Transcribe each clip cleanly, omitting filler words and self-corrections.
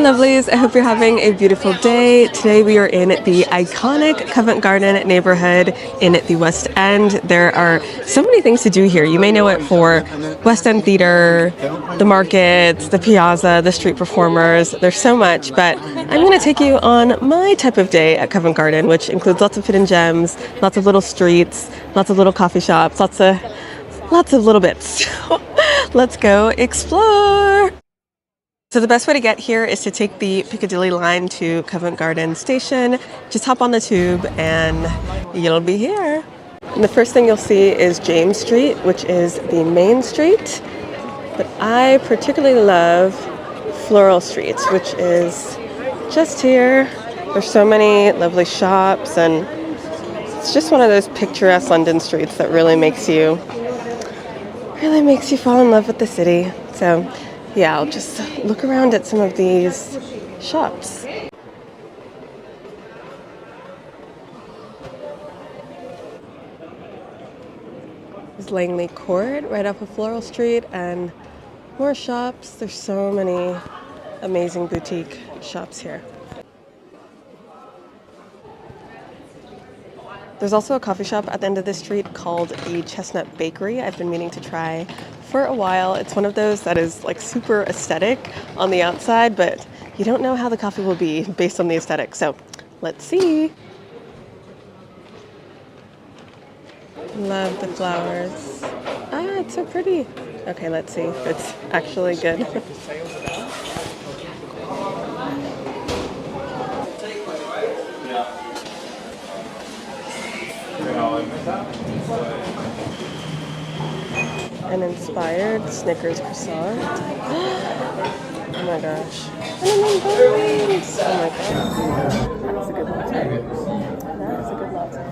lovelies, I hope you're having a beautiful day. Today we are in the iconic Covent Garden neighborhood in the West End. There are so many things to do here. You may know it for West End theater, the markets, the piazza, the street performers. There's so much, but I'm going to take you on my type of day at Covent Garden, which includes lots of hidden gems, lots of little streets, lots of little coffee shops, lots of little bits. So let's go explore. So the best way to get here is to take the Piccadilly line to Covent Garden Station. Just hop on the tube and you'll be here. And the first thing you'll see is James Street, which is the main street. But I particularly love Floral Street, which is just here. There's so many lovely shops, and it's just one of those picturesque London streets that really makes you fall in love with the city. So yeah, I'll just look around at some of these shops. There's Langley Court right off of Floral Street, and more shops. There's so many amazing boutique shops here. There's also a coffee shop at the end of this street called the Chestnut Bakery. I've been meaning to try for a while. It's one of those that is like super aesthetic on the outside, but you don't know how the coffee will be based on the aesthetic. So let's see. Love the flowers. Ah, it's so pretty. Okay, let's see if it's actually good. An inspired Snickers croissant. Oh my gosh. Oh my god. That is a good latte. That is a good latte.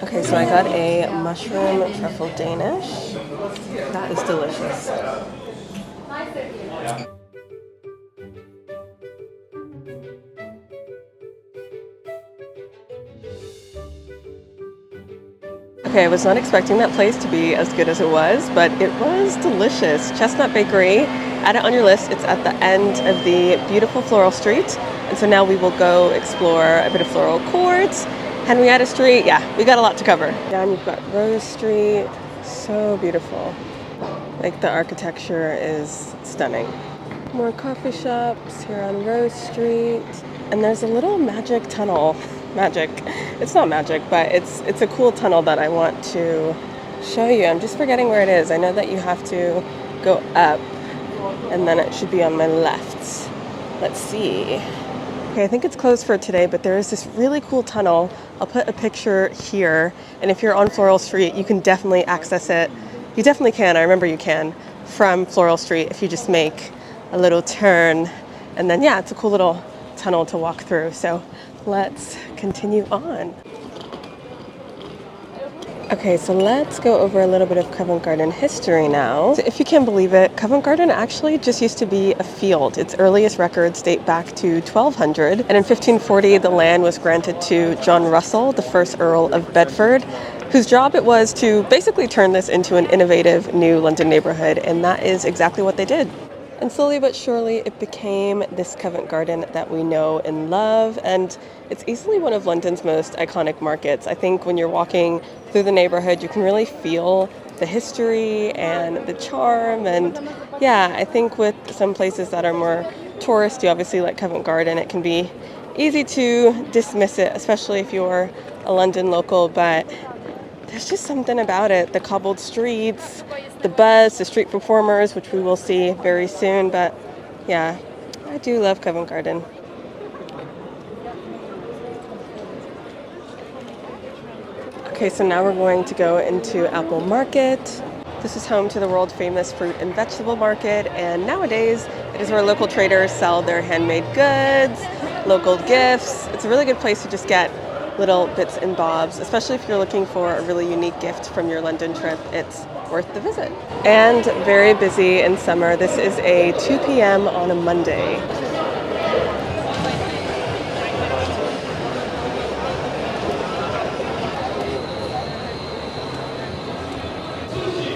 Okay, so I got a mushroom truffle Danish. That is delicious. Okay, I was not expecting that place to be as good as it was, but it was delicious. Chestnut Bakery, add it on your list. It's at the end of the beautiful Floral Street. And so now we will go explore a bit of Floral Court, Henrietta Street. Yeah, we got a lot to cover. Down you've got Rose Street. So beautiful. Like, the architecture is stunning. More coffee shops here on Rose Street. And there's a little magic tunnel. Magic. It's not magic, but it's a cool tunnel that I want to show you. I'm just forgetting where it is. I know that you have to go up, and then it should be on my left. Let's see. Okay, I think it's closed for today, but there is this really cool tunnel. I'll put a picture here, and if you're on Floral Street, you can definitely access it. You definitely can. I remember you can from Floral Street if you just make a little turn, and then yeah, it's a cool little tunnel to walk through. So let's continue on. Okay, so let's go over a little bit of Covent Garden history now. So if you can believe it, Covent Garden actually just used to be a field. Its earliest records date back to 1200, and in 1540 the land was granted to John Russell, the first Earl of Bedford, whose job it was to basically turn this into an innovative new London neighborhood, and that is exactly what they did. And slowly but surely it became this Covent Garden that we know and love, and it's easily one of London's most iconic markets. I think when you're walking through the neighborhood, you can really feel the history and the charm, and yeah, I think with some places that are more touristy, obviously like Covent Garden, it can be easy to dismiss it, especially if you're a London local, but there's just something about it. The cobbled streets, the buzz, the street performers, which we will see very soon. But yeah, I do love Covent Garden. Okay, so now we're going to go into Apple Market. This is home to the world famous fruit and vegetable market, and nowadays it is where local traders sell their handmade goods, local gifts. It's a really good place to just get little bits and bobs, especially if you're looking for a really unique gift from your London trip. It's worth the visit. And very busy in summer. This is a 2 p.m. on a Monday.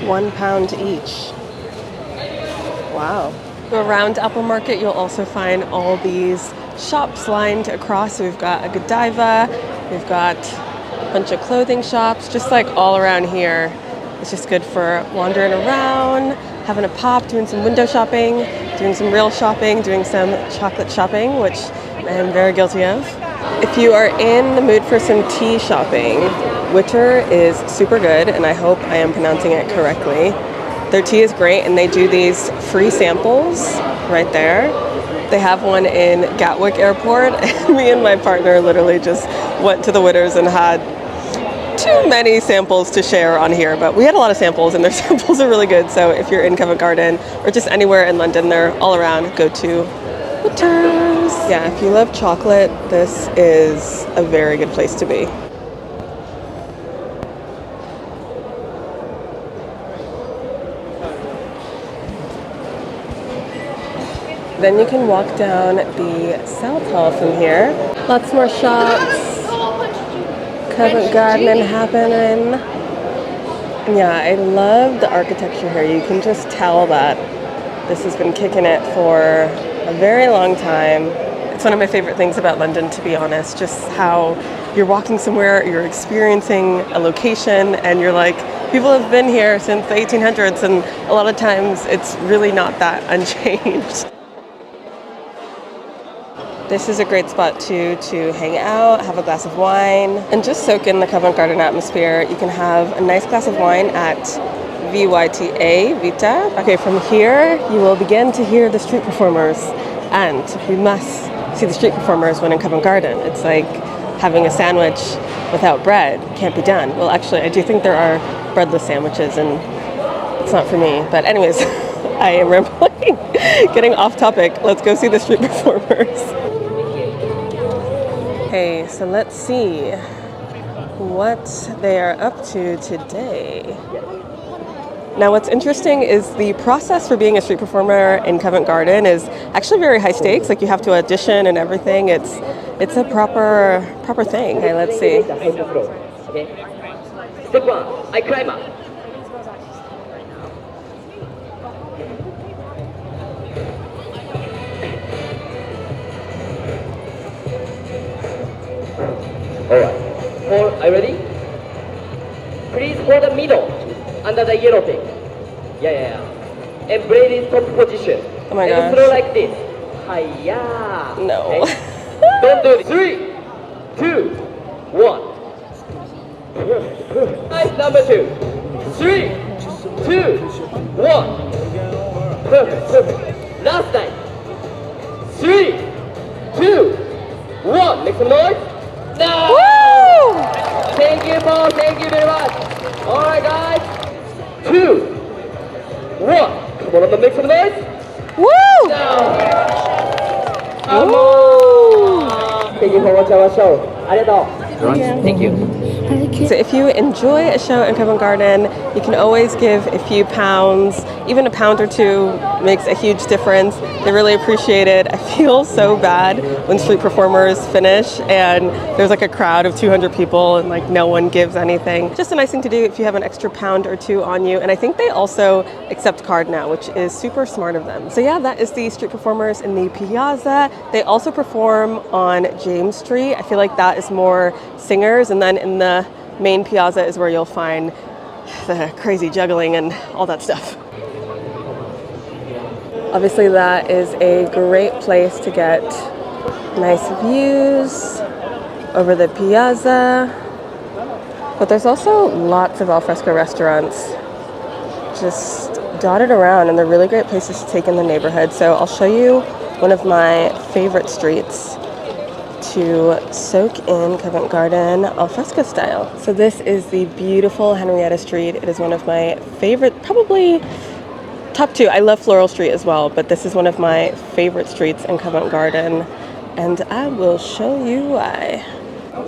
£1 each. Wow. Around Apple Market, you'll also find all these shops lined across. So we've got a Godiva, we've got a bunch of clothing shops, just like all around here. It's just good for wandering around, having a pop, doing some window shopping, doing some real shopping, doing some chocolate shopping, which I am very guilty of. If you are in the mood for some tea shopping, Witter is super good, and I hope I am pronouncing it correctly. Their tea is great, and they do these free samples right there. They have one in Gatwick Airport, and me and my partner literally just went to the Witters and had too many samples to share on here, but we had a lot of samples, and their samples are really good. So if you're in Covent Garden or just anywhere in London, they're all around, go to Witters. Yeah, if you love chocolate, this is a very good place to be. Then you can walk down the South Hall from here. Lots more shops. Covent Garden happening. Yeah, I love the architecture here. You can just tell that this has been kicking it for a very long time. It's one of my favorite things about London, to be honest, just how you're walking somewhere, you're experiencing a location, and you're like, people have been here since the 1800s, and a lot of times it's really not that unchanged. This is a great spot too to hang out, have a glass of wine, and just soak in the Covent Garden atmosphere. You can have a nice glass of wine at VYTA, Vita. Okay, from here you will begin to hear the street performers, and we must see the street performers when in Covent Garden. It's like having a sandwich without bread. Can't be done. Well, actually, I do think there are breadless sandwiches, and it's not for me. But anyways, I am rambling, getting off topic. Let's go see the street performers. Okay, so let's see what they are up to today. Now, what's interesting is the process for being a street performer in Covent Garden is actually very high stakes. Like, you have to audition and everything. It's a proper thing. Okay, let's see. Step 1, I climb up. Alright. Are you ready? Please hold the middle under the yellow thing. Yeah. And blade in top position. Oh my gosh. And throw like this. Hiya. No. Okay. Don't do it. 3, 2, 1. Nice, number 2. 3, 2, 1. Perfect. Last time. 3, 2, 1. Make some noise. No! Woo! Thank you, Paul. Thank you very much. All right, guys. 2, 1. Come on, make some noise. Woo! No. Come on. Thank you for watching our show. Thank you. So if you enjoy a show in Covent Garden, you can always give a few pounds. Even a pound or two makes a huge difference. They really appreciate it. I feel so bad when street performers finish and there's like a crowd of 200 people and like no one gives anything. Just a nice thing to do if you have an extra pound or two on you. And I think they also accept card now, which is super smart of them. So yeah, that is the street performers in the Piazza. They also perform on James Street. I feel like that is more singers, and then in the main Piazza is where you'll find the crazy juggling and all that stuff. Obviously that is a great place to get nice views over the Piazza, but there's also lots of alfresco restaurants just dotted around, and they're really great places to take in the neighborhood. So I'll show you one of my favorite streets to soak in Covent Garden alfresco style. So this is the beautiful Henrietta Street. It is one of my favorite, probably top 2. I love Floral Street as well, but this is one of my favorite streets in Covent Garden, and I will show you why.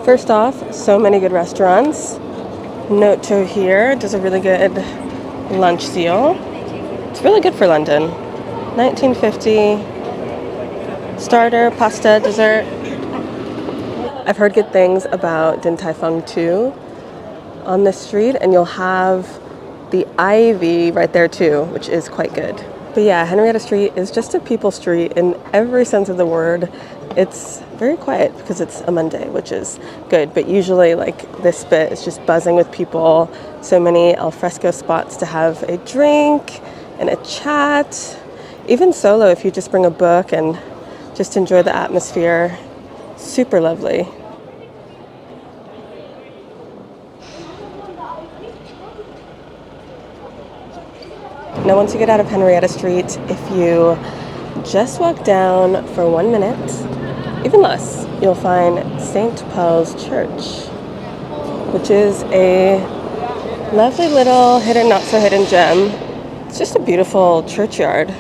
First off, so many good restaurants. Noto here does a really good lunch deal. It's really good for London. 1950, starter, pasta, dessert. I've heard good things about Din Tai Fung too on this street, and you'll have the Ivy right there too, which is quite good. But yeah, Henrietta Street is just a people street in every sense of the word. It's very quiet because it's a Monday, which is good. But usually, like, this bit is just buzzing with people. So many alfresco spots to have a drink and a chat. Even solo, if you just bring a book and just enjoy the atmosphere. Super lovely. Now, once you get out of Henrietta Street, if you just walk down for 1 minute, even less, you'll find St. Paul's Church, which is a lovely little hidden, not so hidden gem. It's just a beautiful churchyard.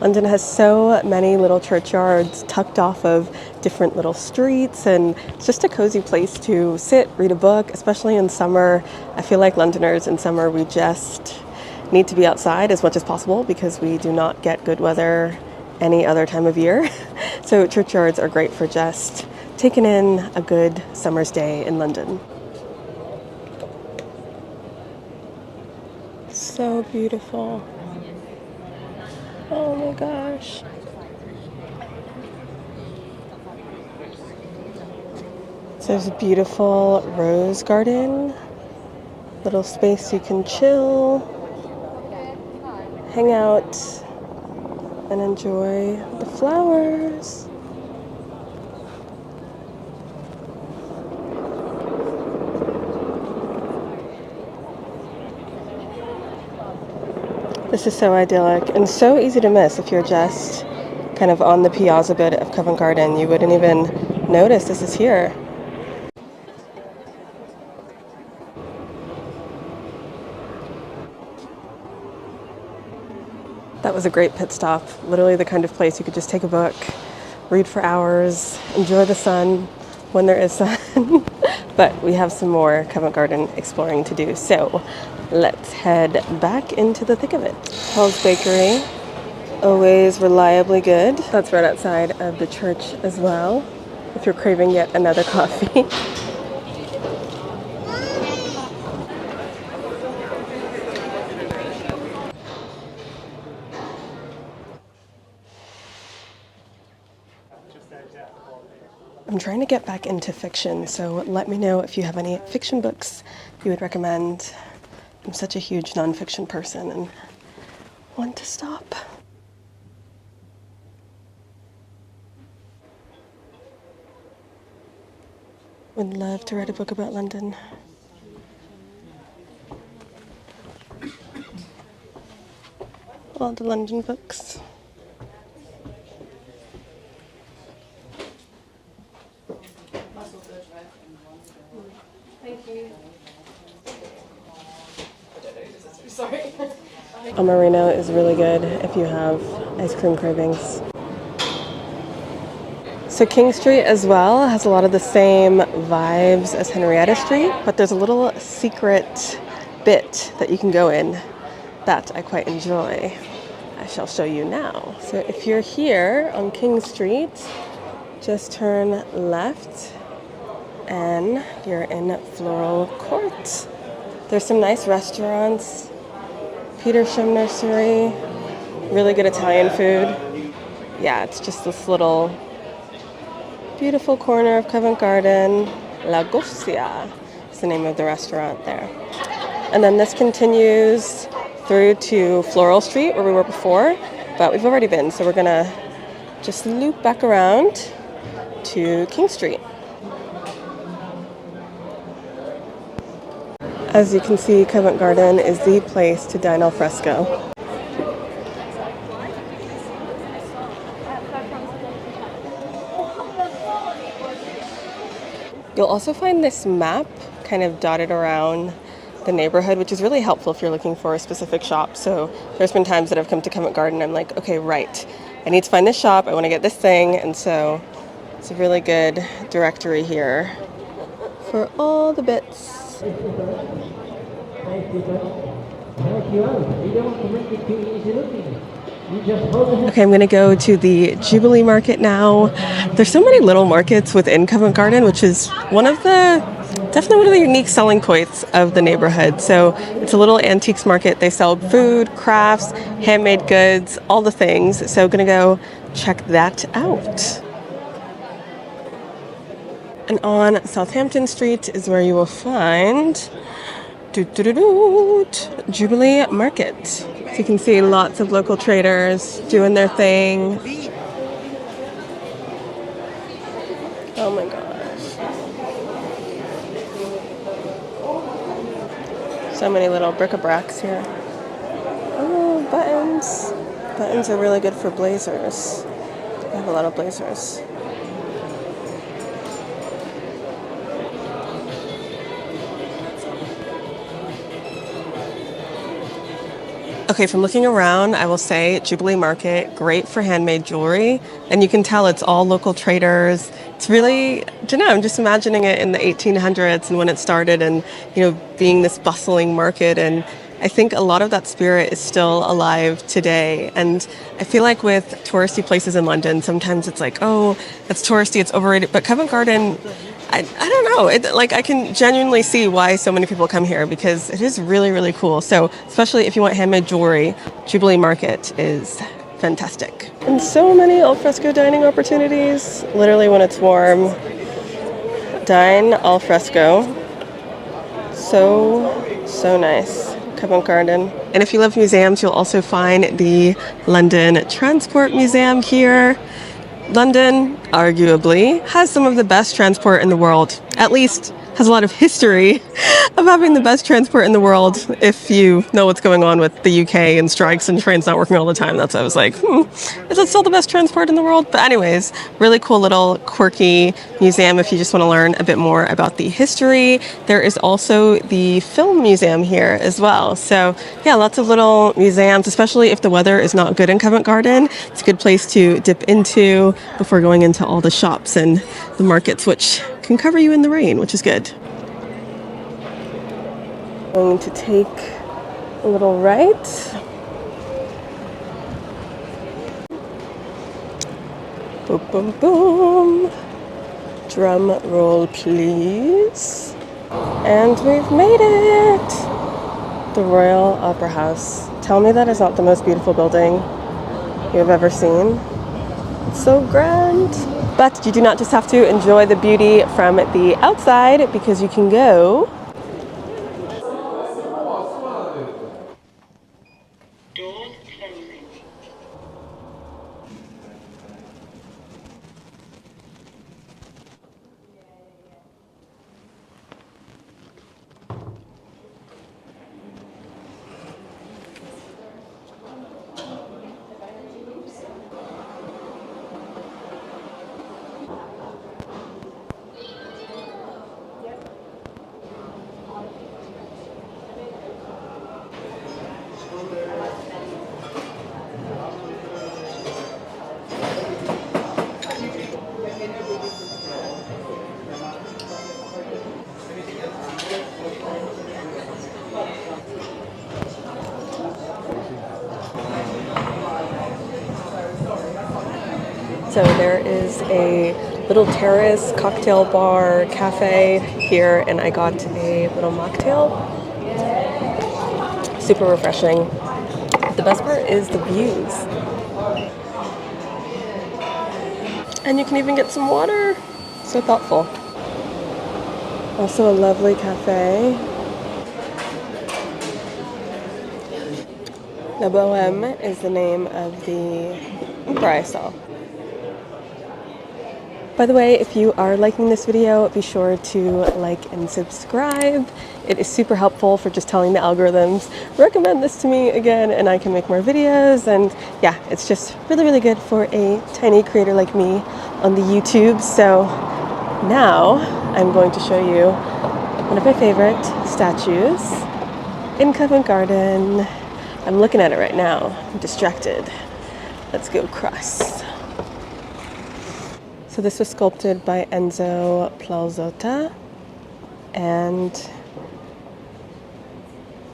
London has so many little churchyards tucked off of different little streets, and it's just a cozy place to sit, read a book, especially in summer. I feel like Londoners in summer, we just need to be outside as much as possible because we do not get good weather any other time of year. So churchyards are great for just taking in a good summer's day in London. So beautiful. Oh my gosh. So there's a beautiful rose garden, little space you can chill, hang out, and enjoy the flowers. This is so idyllic and so easy to miss if you're just kind of on the piazza bit of Covent Garden. You wouldn't even notice this is here. That was a great pit stop. Literally the kind of place you could just take a book, read for hours, enjoy the sun when there is sun. But we have some more Covent Garden exploring to do. So let's head back into the thick of it. Paul's Bakery, always reliably good. That's right outside of the church as well, if you're craving yet another coffee. I'm trying to get back into fiction, so let me know if you have any fiction books you would recommend. I'm such a huge nonfiction person and want to stop. Would love to write a book about London. All the London books. Thank you. Sorry. Amarino is really good if you have ice cream cravings. So King Street as well has a lot of the same vibes as Henrietta Street, but there's a little secret bit that you can go in that I quite enjoy. I shall show you now. So if you're here on King Street, just turn left and you're in Floral Court. There's some nice restaurants, Petersham Nursery, really good Italian food. Yeah, it's just this little beautiful corner of Covent Garden. La Gossia is the name of the restaurant there. And then this continues through to Floral Street where we were before, but we've already been, so we're gonna just loop back around to King Street. As you can see, Covent Garden is the place to dine al fresco. You'll also find this map kind of dotted around the neighborhood, which is really helpful if you're looking for a specific shop. So there's been times that I've come to Covent Garden and I'm like, okay, right, I need to find this shop, I want to get this thing, and so it's a really good directory here for all the bits. Okay, I'm gonna go to the Jubilee Market now. There's so many little markets within Covent Garden, which is one of the Definitely one of the unique selling points of the neighborhood. So it's a little antiques market. They sell food, crafts, handmade goods, all the things. So gonna go check that out. And on Southampton Street is where you will find Jubilee Market. So you can see lots of local traders doing their thing. Oh my gosh. So many little bric-a-bracs here. Oh, buttons. Buttons are really good for blazers. I have a lot of blazers. Okay, from looking around, I will say Jubilee Market, great for handmade jewelry. And you can tell it's all local traders. It's really, I don't know, I'm just imagining it in the 1800s and when it started and, being this bustling market. And I think a lot of that spirit is still alive today. And I feel like with touristy places in London, sometimes it's like, oh, it's touristy, it's overrated. But Covent Garden, I don't know. I can genuinely see why so many people come here because it is really, really cool. So especially if you want handmade jewelry, Jubilee Market is fantastic. And so many alfresco dining opportunities. Literally when it's warm, dine al fresco. So nice. Covent Garden. And if you love museums, you'll also find the London Transport Museum here. London, arguably, has some of the best transport in the world. At least has a lot of history of having the best transport in the world. If you know what's going on with the UK and strikes and trains not working all the time, that's why I was like, is it still the best transport in the world? But anyways, really cool little quirky museum if you just want to learn a bit more about the history. There is also the film museum here as well. So yeah, lots of little museums, especially if the weather is not good in Covent Garden. It's a good place to dip into before going into all the shops and the markets, which can cover you in the rain, which is good. Going to take a little right. Boom, boom, boom. Drum roll, please. And we've made it. The Royal Opera House. Tell me that is not the most beautiful building you have ever seen. It's so grand. But you do not just have to enjoy the beauty from the outside because you can go So there is a little terrace, cocktail bar, cafe here, and I got a little mocktail. Super refreshing. The best part is the views. And you can even get some water. So thoughtful. Also a lovely cafe. La Bohème is the name of the bar I saw. By the way, if you are liking this video, be sure to like and subscribe. It is super helpful for just telling the algorithms, recommend this to me again, and I can make more videos. And yeah, it's just really, really good for a tiny creator like me on the YouTube. So now I'm going to show you one of my favorite statues in Covent Garden. I'm looking at it right now. I'm distracted. Let's go across. So this was sculpted by Enzo Plauzotta, and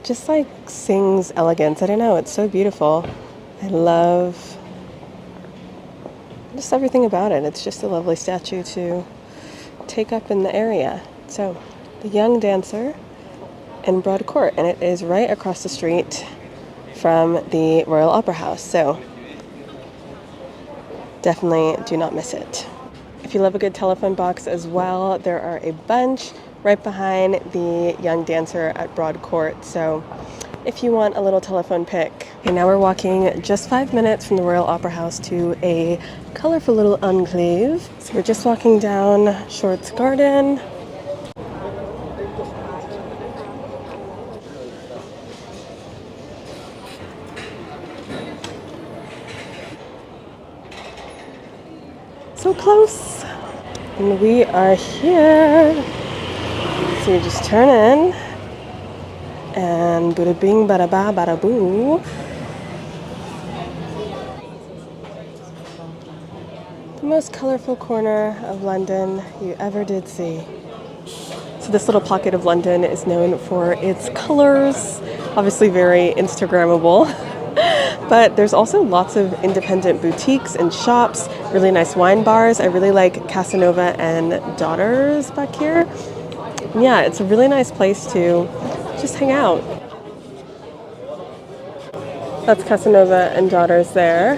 just like sings elegance. I don't know, it's so beautiful. I love just everything about it. It's just a lovely statue to take up in the area. So the Young Dancer in Broad Court, and it is right across the street from the Royal Opera House, so definitely do not miss it. If you love a good telephone box as well, there are a bunch right behind the Young Dancer at Broad Court, so if you want a little telephone pick. Okay, now we're walking just 5 minutes from the Royal Opera House to a colorful little enclave. So we're just walking down Shorts Garden. So close. And we are here. So we just turn in. And bada bing, bada ba, bada boo. The most colorful corner of London you ever did see. So this little pocket of London is known for its colors, obviously very Instagrammable. But there's also lots of independent boutiques and shops, really nice wine bars. I really like Casanova and Daughters back here. And yeah, it's a really nice place to just hang out. That's Casanova and Daughters there.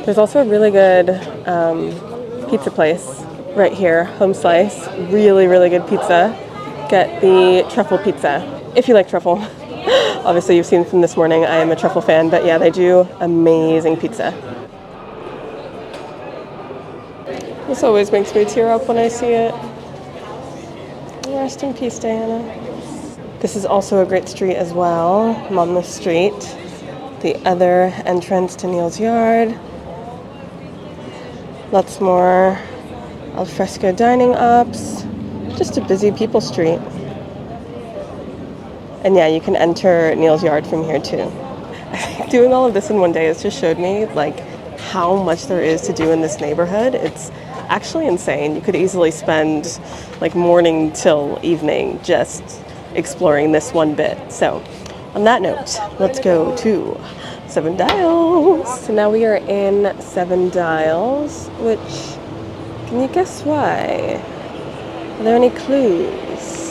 There's also a really good pizza place right here, Home Slice. Really, really good pizza. Get the truffle pizza, if you like truffle. Obviously, you've seen from this morning, I am a truffle fan, but yeah, they do amazing pizza. This always makes me tear up when I see it. Rest in peace, Diana. This is also a great street as well, Monmouth Street. The other entrance to Neal's Yard. Lots more alfresco dining ops. Just a busy people street. And yeah, you can enter Neal's Yard from here too. Doing all of this in one day has just showed me like how much there is to do in this neighborhood. It's actually insane. You could easily spend like morning till evening just exploring this one bit. So on that note, let's go to Seven Dials. So now we are in Seven Dials, which, can you guess why? Are there any clues?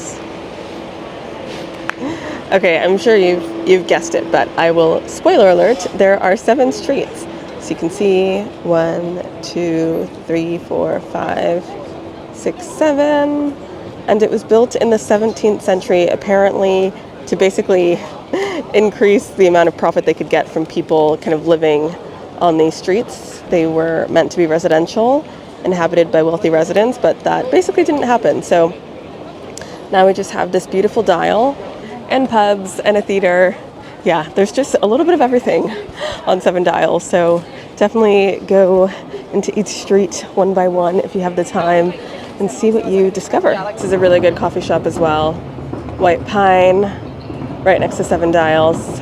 Okay, I'm sure you've guessed it, but I will, spoiler alert, there are 7 streets. So you can see 1, 2, 3, 4, 5, 6, 7. And it was built in the 17th century, apparently to basically increase the amount of profit they could get from people kind of living on these streets. They were meant to be residential, inhabited by wealthy residents, but that basically didn't happen. So now we just have this beautiful dial and pubs and a theater. Yeah, there's just a little bit of everything on Seven Dials. So definitely go into each street one by one if you have the time and see what you discover. This is a really good coffee shop as well. White Pine, right next to Seven Dials,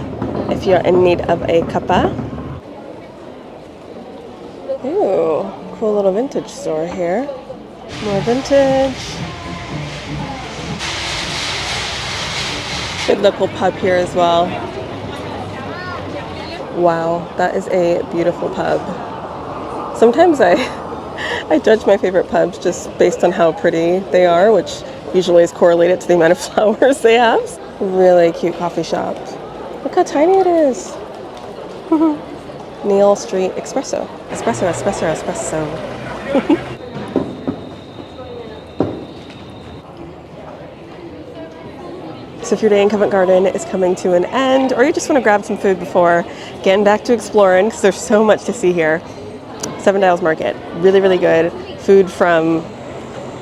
if you're in need of a cuppa. Ooh, cool little vintage store here. More vintage. Good local pub here as well. Wow, that is a beautiful pub. Sometimes I judge my favorite pubs just based on how pretty they are, which usually is correlated to the amount of flowers they have. Really cute coffee shop. Look how tiny it is. Neal Street Espresso. Espresso, espresso, espresso. So if your day in Covent Garden is coming to an end, or you just want to grab some food before getting back to exploring, because there's so much to see here, Seven Dials Market, really, really good. Food from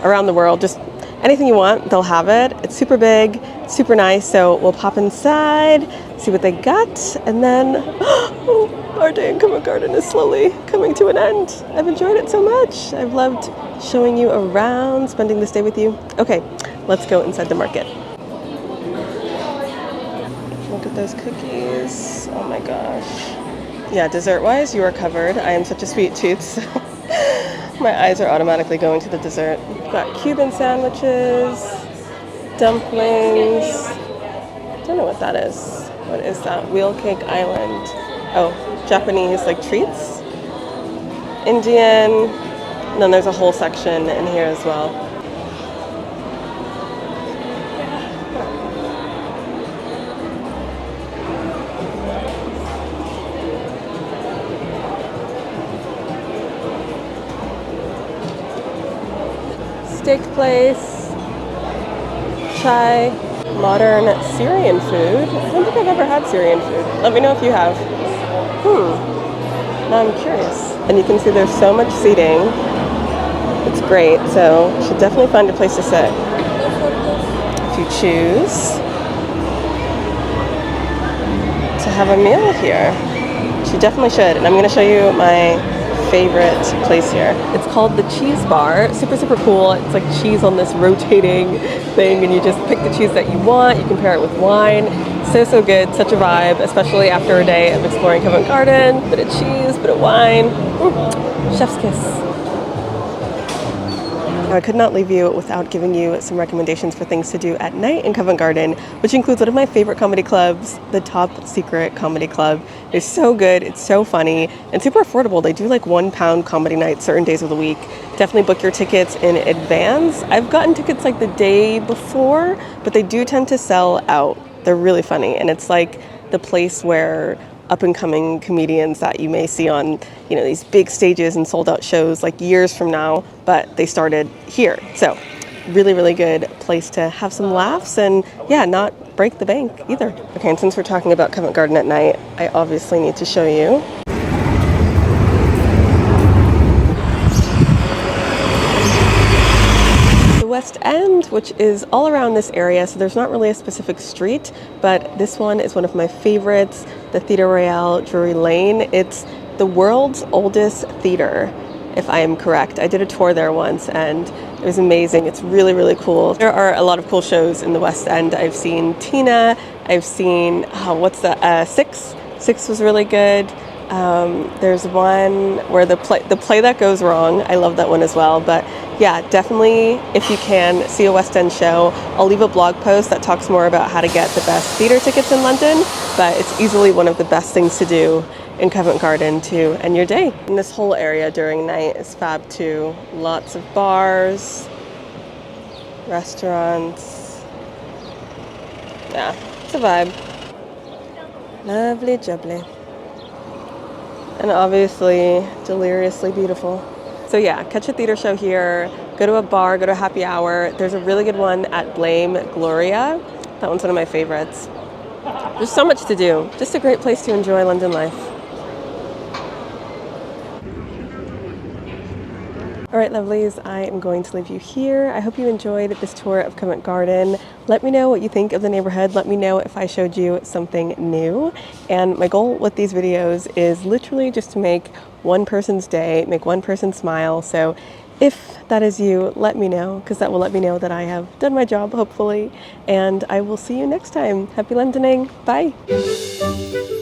around the world, just anything you want, they'll have it. It's super big, super nice, so we'll pop inside, see what they got, and then our day in Covent Garden is slowly coming to an end. I've enjoyed it so much. I've loved showing you around, spending this day with you. Okay, let's go inside the market. Look at those cookies. Oh my gosh. Yeah, dessert-wise, you are covered. I am such a sweet tooth, so my eyes are automatically going to the dessert. We've got Cuban sandwiches, dumplings. Don't know what that is. What is that? Wheel Cake Island. Oh, Japanese like treats. Indian. And then there's a whole section in here as well. steak place, chai, modern Syrian food. I don't think I've ever had Syrian food. Let me know if you have. Now I'm curious. And you can see there's so much seating. It's great, so you should definitely find a place to sit if you choose to have a meal here. You definitely should, and I'm going to show you my favorite place here. It's called the Cheese Bar. Super, super cool. It's like cheese on this rotating thing, and you just pick the cheese that you want. You can pair it with wine. So, so good. Such a vibe, especially after a day of exploring Covent Garden. Bit of cheese, bit of wine. Chef's kiss. I could not leave you without giving you some recommendations for things to do at night in Covent Garden, which includes one of my favorite comedy clubs, the Top Secret Comedy Club. It's so good, it's so funny, and super affordable. They do like £1 comedy nights certain days of the week. Definitely book your tickets in advance. I've gotten tickets like the day before, but they do tend to sell out. They're really funny, and it's like the place where up-and-coming comedians that you may see on, you know, these big stages and sold-out shows like years from now, but they started here. So really, really good place to have some laughs and, yeah, not break the bank either. Okay, and since we're talking about Covent Garden at night, I obviously need to show you. West End, which is all around this area, so there's not really a specific street, but this one is one of my favorites, the Theatre Royal, Drury Lane. It's the world's oldest theatre, if I am correct. I did a tour there once and it was amazing. It's really, really cool. There are a lot of cool shows in the West End. I've seen Tina, I've seen, Six. Six was really good. There's one where the play that goes wrong. I love that one as well. But yeah, definitely, if you can see a West End show, I'll leave a blog post that talks more about how to get the best theatre tickets in London. But it's easily one of the best things to do in Covent Garden to end your day. And this whole area during night is fab too. Lots of bars, restaurants. Yeah, it's a vibe. Lovely jubbly. And obviously deliriously beautiful. So yeah, catch a theater show here, go to a bar, go to a happy hour. There's a really good one at Blame Gloria. That one's one of my favorites. There's so much to do. Just a great place to enjoy London life. All right, lovelies, I am going to leave you here. I hope you enjoyed this tour of Covent Garden. Let me know what you think of the neighborhood. Let me know if I showed you something new. And my goal with these videos is literally just to make one person's day, make one person smile. So if that is you, let me know, because that will let me know that I have done my job, hopefully. And I will see you next time. Happy Londoning. Bye.